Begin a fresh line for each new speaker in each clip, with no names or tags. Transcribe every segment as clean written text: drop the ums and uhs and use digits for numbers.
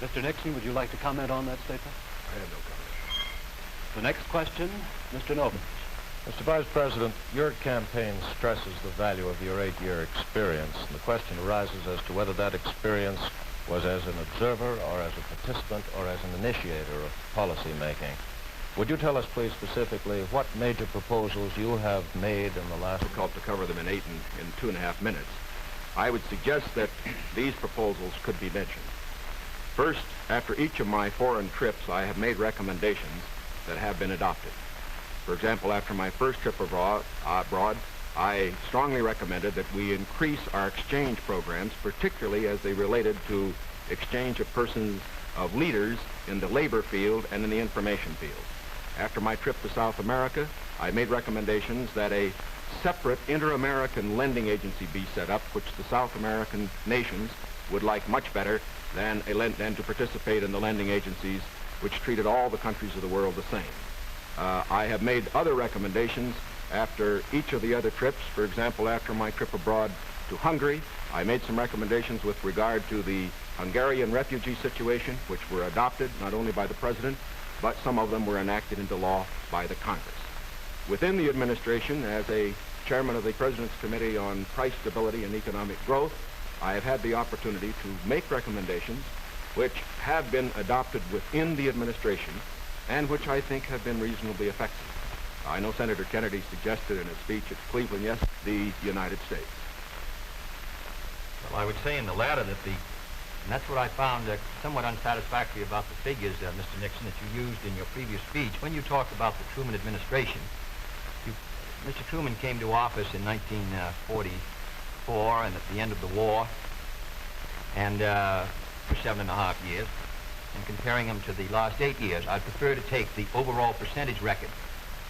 Mr. Nixon, would you like to comment on that statement?
I have no comment.
The next question, Mr. Novin.
Mr. Vice President, your campaign stresses the value of your 8-year experience, and the question arises as to whether that experience was as an observer or as a participant or as an initiator of policy making. Would you tell us, please, specifically what major proposals you have made in the last...
Difficult to cover them in 2.5 minutes. I would suggest that these proposals could be mentioned. First, after each of my foreign trips, I have made recommendations that have been adopted. For example, after my first trip abroad, I strongly recommended that we increase our exchange programs, particularly as they related to exchange of persons, of leaders in the labor field and in the information field. After my trip to South America, I made recommendations that a separate inter-American lending agency be set up, which the South American nations would like much better than to participate in the lending agencies which treated all the countries of the world the same. I have made other recommendations after each of the other trips. For example, after my trip abroad to Hungary, I made some recommendations with regard to the Hungarian refugee situation, which were adopted not only by the President, but some of them were enacted into law by the Congress. Within the administration, as a chairman of the President's Committee on Price Stability and Economic Growth, I have had the opportunity to make recommendations which have been adopted within the administration and which I think have been reasonably effective. I know Senator Kennedy suggested in a speech at Cleveland, yes, the United States.
Well, I would say in the latter that and that's what I found somewhat unsatisfactory about the figures, Mr. Nixon, that you used in your previous speech. When you talked about the Truman administration, Mr. Truman came to office in 1944 and at the end of the war, and for 7.5 years. And comparing them to the last 8 years, I'd prefer to take the overall percentage record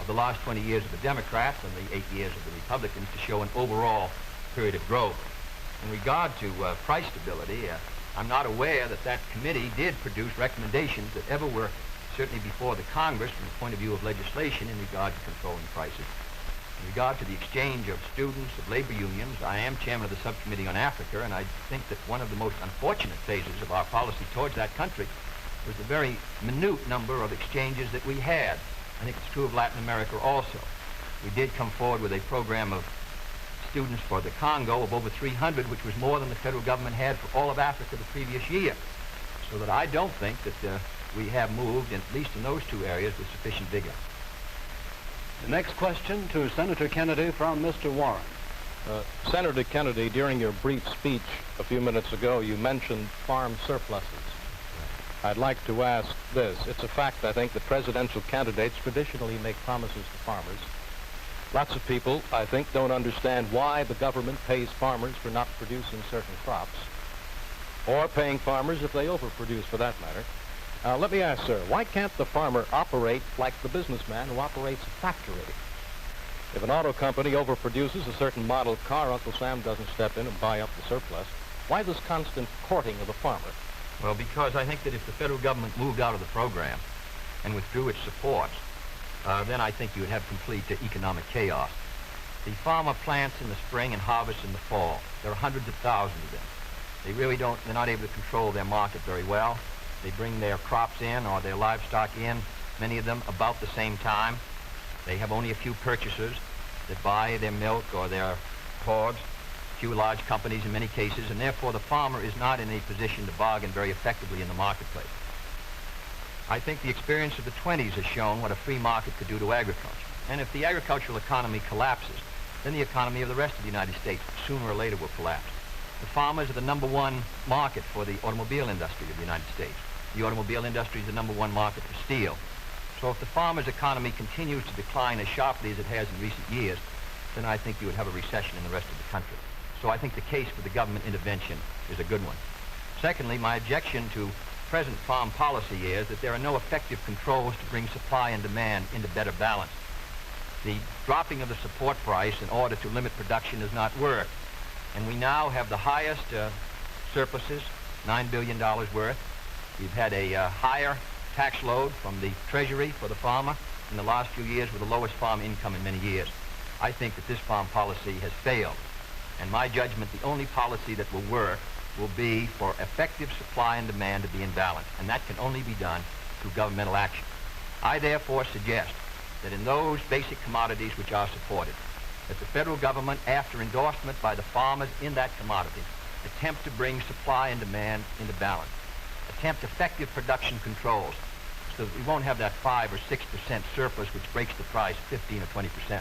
of the last 20 years of the Democrats and the 8 years of the Republicans to show an overall period of growth. In regard to price stability, I'm not aware that that committee did produce recommendations that ever were certainly before the Congress from the point of view of legislation in regard to controlling prices. In regard to the exchange of students, of labor unions, I am chairman of the subcommittee on Africa, and I think that one of the most unfortunate phases of our policy towards that country was the very minute number of exchanges that we had. I think it's true of Latin America also. We did come forward with a program of students for the Congo of over 300, which was more than the federal government had for all of Africa the previous year. So that I don't think that we have moved, at least in those two areas, with sufficient vigor.
The next question to Senator Kennedy from Mr. Warren.
Senator Kennedy, during your brief speech a few minutes ago, you mentioned farm surpluses. I'd like to ask this. It's a fact, I think, that presidential candidates traditionally make promises to farmers. Lots of people, I think, don't understand why the government pays farmers for not producing certain crops, or paying farmers if they overproduce, for that matter. Let me ask, sir, why can't the farmer operate like the businessman who operates a factory? If an auto company overproduces a certain model car, Uncle Sam doesn't step in and buy up the surplus. Why this constant courting of the farmer?
Well, because I think that if the federal government moved out of the program and withdrew its support, then I think you would have complete economic chaos. The farmer plants in the spring and harvests in the fall. There are hundreds of thousands of them. They're not able to control their market very well. They bring their crops in or their livestock in, many of them about the same time. They have only a few purchasers that buy their milk or their hogs, few large companies in many cases, and therefore the farmer is not in a position to bargain very effectively in the marketplace. I think the experience of the 20s has shown what a free market could do to agriculture. And if the agricultural economy collapses, then the economy of the rest of the United States sooner or later will collapse. The farmers are the #1 market for the automobile industry of the United States. The automobile industry is the #1 market for steel. So if the farmer's economy continues to decline as sharply as it has in recent years, then I think you would have a recession in the rest of the country. So I think the case for the government intervention is a good one. Secondly, my objection to present farm policy is that there are no effective controls to bring supply and demand into better balance. The dropping of the support price in order to limit production does not work. And we now have the highest surpluses, $9 billion worth. We've had a higher tax load from the Treasury for the farmer in the last few years with the lowest farm income in many years. I think that this farm policy has failed. And my judgment, the only policy that will work will be for effective supply and demand to be in balance, and that can only be done through governmental action. I therefore suggest that in those basic commodities which are supported, that the federal government, after endorsement by the farmers in that commodity, attempt to bring supply and demand into balance, attempt effective production controls so that we won't have that 5 or 6% surplus which breaks the price 15 or 20%.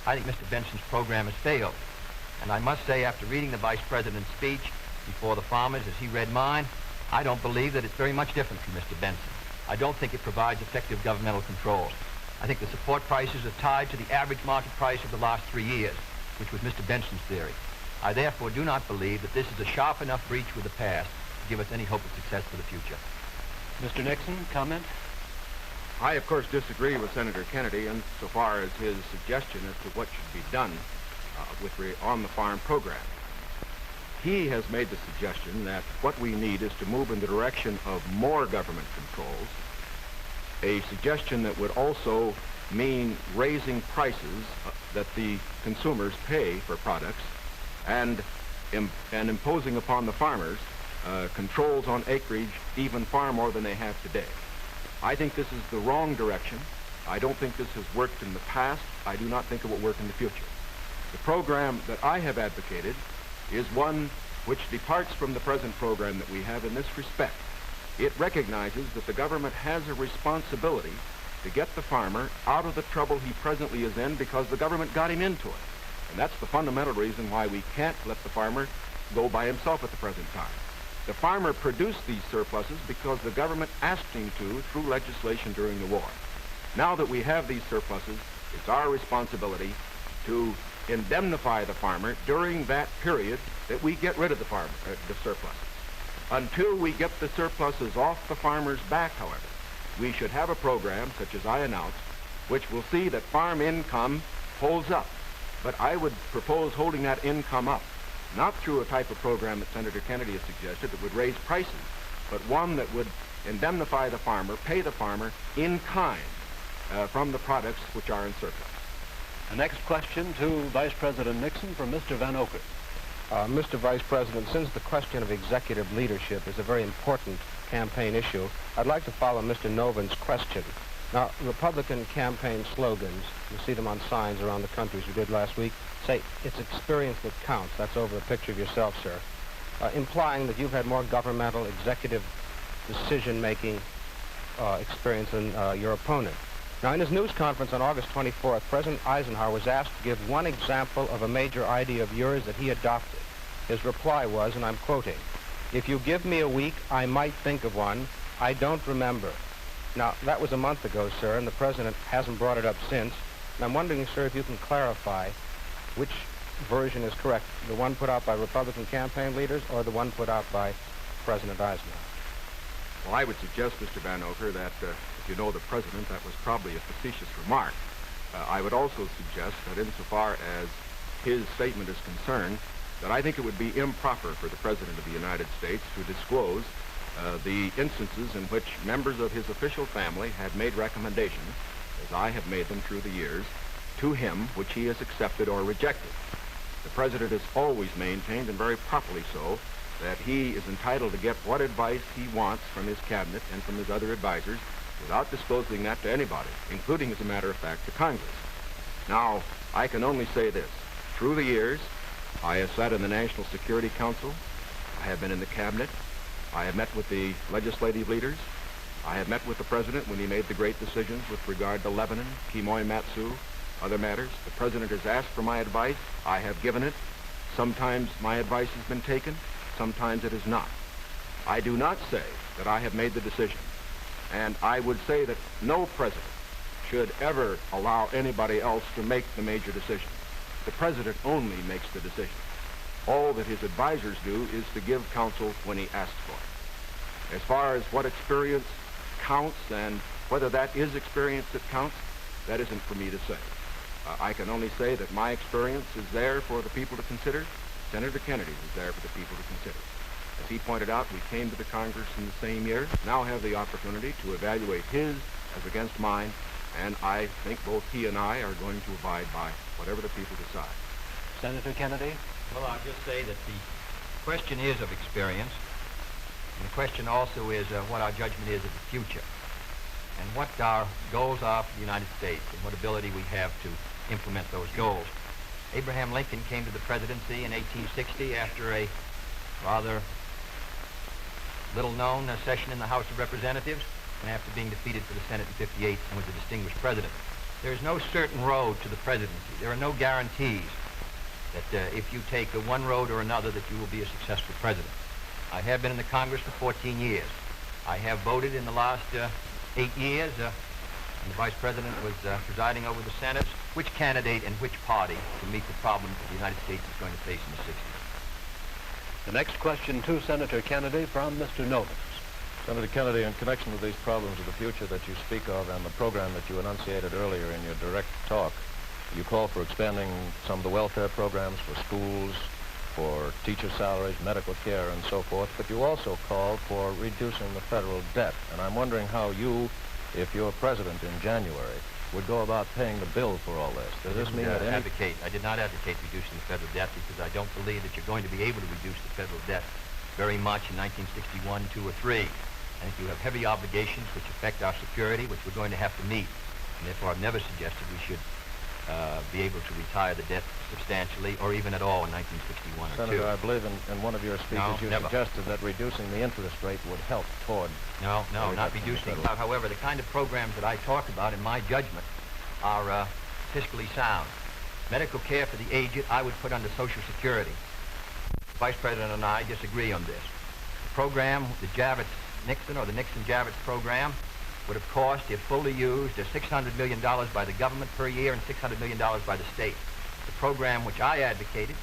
I think Mr. Benson's program has failed. And I must say, after reading the Vice President's speech before the farmers as he read mine, I don't believe that it's very much different from Mr. Benson. I don't think it provides effective governmental controls. I think the support prices are tied to the average market price of the last 3 years, which was Mr. Benson's theory. I therefore do not believe that this is a sharp enough breach with the past to give us any hope of success for the future.
Mr. Nixon, comment?
I, of course, disagree with Senator Kennedy insofar as his suggestion as to what should be done on the farm program. He has made the suggestion that what we need is to move in the direction of more government controls, a suggestion that would also mean raising prices that the consumers pay for products and imposing upon the farmers controls on acreage even far more than they have today. I think this is the wrong direction. I don't think this has worked in the past. I do not think it will work in the future. The program that I have advocated is one which departs from the present program that we have in this respect. It recognizes that the government has a responsibility to get the farmer out of the trouble he presently is in because the government got him into it. And that's the fundamental reason why we can't let the farmer go by himself at the present time. The farmer produced these surpluses because the government asked him to through legislation during the war. Now that we have these surpluses, it's our responsibility to indemnify the farmer during that period that we get rid of the surpluses. Until we get the surpluses off the farmer's back, however, we should have a program, such as I announced, which will see that farm income holds up. But I would propose holding that income up, not through a type of program that Senator Kennedy has suggested that would raise prices, but one that would indemnify the farmer, pay the farmer in kind from the products which are in surplus.
The next question to Vice President Nixon from Mr. Van Oker.
Mr. Vice President, since the question of executive leadership is a very important campaign issue, I'd like to follow Mr. Novin's question. Now, Republican campaign slogans, you see them on signs around the country as we did last week, say, it's experience that counts. That's over a picture of yourself, sir. Implying that you've had more governmental executive decision-making experience than your opponent. Now, in his news conference on August 24th, President Eisenhower was asked to give one example of a major idea of yours that he adopted. His reply was, and I'm quoting, "If you give me a week, I might think of one. I don't remember." Now, that was a month ago, sir, and the President hasn't brought it up since. And I'm wondering, sir, if you can clarify which version is correct, the one put out by Republican campaign leaders or the one put out by President Eisenhower?
Well, I would suggest, Mr. Van Oker, that if you know the President, that was probably a facetious remark. I would also suggest that insofar as his statement is concerned, that I think it would be improper for the President of the United States to disclose the instances in which members of his official family had made recommendations, as I have made them through the years, to him which he has accepted or rejected. The President has always maintained, and very properly so, that he is entitled to get what advice he wants from his cabinet and from his other advisors without disclosing that to anybody, including, as a matter of fact, to Congress. Now, I can only say this. Through the years, I have sat in the National Security Council. I have been in the cabinet. I have met with the legislative leaders. I have met with the President when he made the great decisions with regard to Lebanon, Kimoy Matsu, other matters. The President has asked for my advice. I have given it. Sometimes my advice has been taken. Sometimes it is not. I do not say that I have made the decision. And I would say that no president should ever allow anybody else to make the major decision. The President only makes the decision. All that his advisors do is to give counsel when he asks for it. As far as what experience counts and whether that is experience that counts, that isn't for me to say. I can only say that my experience is there for the people to consider. Senator Kennedy's is there for the people to consider. As he pointed out, we came to the Congress in the same year, now have the opportunity to evaluate his as against mine, and I think both he and I are going to abide by whatever the people decide.
Senator Kennedy?
Well, I'll just say that the question is of experience, and the question also is what our judgment is of the future, and what our goals are for the United States, and what ability we have to implement those goals. Abraham Lincoln came to the presidency in 1860 after a rather little-known session in the House of Representatives, and after being defeated for the Senate in 58 and was a distinguished president. There is no certain road to the presidency. There are no guarantees that if you take one road or another that you will be a successful president. I have been in the Congress for 14 years. I have voted in the last 8 years, and the Vice President was presiding over the Senate, which candidate and which party can meet the problems that the United States is going to face in the 60s.
The next question to Senator Kennedy from Mr. Novus.
Senator Kennedy, in connection with these problems of the future that you speak of and the program that you enunciated earlier in your direct talk, you call for expanding some of the welfare programs for schools, for teacher salaries, medical care, and so forth, but you also call for reducing the federal debt. And I'm wondering how you, if you're president in January, would go about paying the bill for all this. Does this mean that
I did not advocate reducing the federal debt because I don't believe that you're going to be able to reduce the federal debt very much in 1961, 2, or 3. I think you have heavy obligations which affect our security, which we're going to have to meet. And therefore, I've never suggested we should be able to retire the debt substantially or even at all in 1961 or 2.
Senator, I believe in one of your speeches you suggested that reducing the interest rate would help toward...
No, not reducing. However, the kind of programs that I talk about, in my judgment, are fiscally sound. Medical care for the aged, I would put under Social Security. The Vice President and I disagree on this. The program, the Javits-Nixon or the Nixon-Javits program, would have cost, if fully used, $600 million by the government per year and $600 million by the state. The program which I advocated,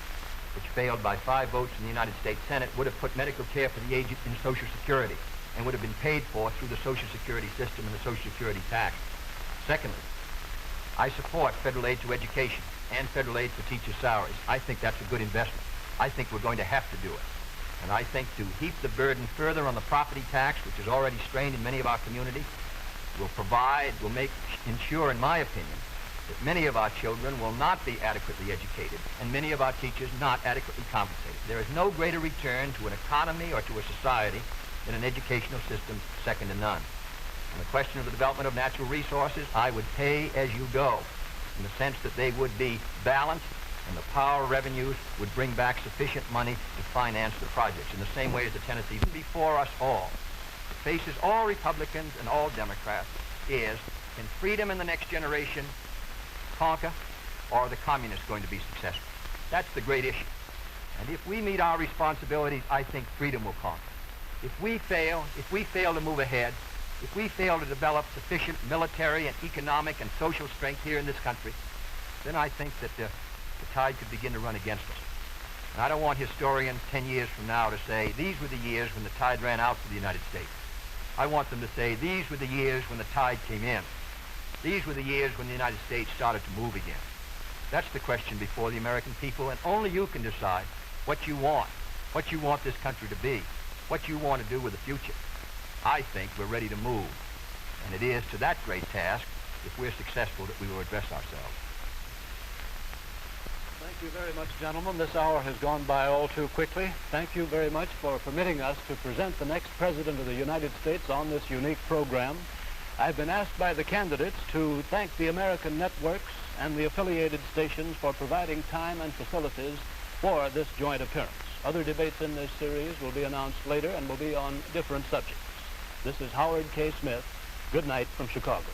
which failed by 5 votes in the United States Senate, would have put medical care for the aged in Social Security and would have been paid for through the Social Security system and the Social Security tax. Secondly, I support federal aid to education and federal aid for teacher salaries. I think that's a good investment. I think we're going to have to do it. And I think to heap the burden further on the property tax, which is already strained in many of our communities, will ensure, in my opinion, that many of our children will not be adequately educated and many of our teachers not adequately compensated. There is no greater return to an economy or to a society than an educational system second to none. On the question of the development of natural resources, I would pay as you go, in the sense that they would be balanced and the power revenues would bring back sufficient money to finance the projects in the same way as the Tennessee. Before us all, it faces all Republicans and all Democrats, is, can freedom in the next generation conquer, or are the communists going to be successful? That's the great issue. And if we meet our responsibilities, I think freedom will conquer. If we fail to move ahead, if we fail to develop sufficient military and economic and social strength here in this country, then I think that the tide could begin to run against us. And I don't want historians 10 years from now to say, these were the years when the tide ran out for the United States. I want them to say, these were the years when the tide came in. These were the years when the United States started to move again. That's the question before the American people, and only you can decide what you want this country to be, what you want to do with the future. I think we're ready to move, and it is to that great task, if we're successful, that we will address ourselves.
Thank you very much, gentlemen. This hour has gone by all too quickly. Thank you very much for permitting us to present the next President of the United States on this unique program. I've been asked by the candidates to thank the American networks and the affiliated stations for providing time and facilities for this joint appearance. Other debates in this series will be announced later and will be on different subjects. This is Howard K. Smith. Good night from Chicago.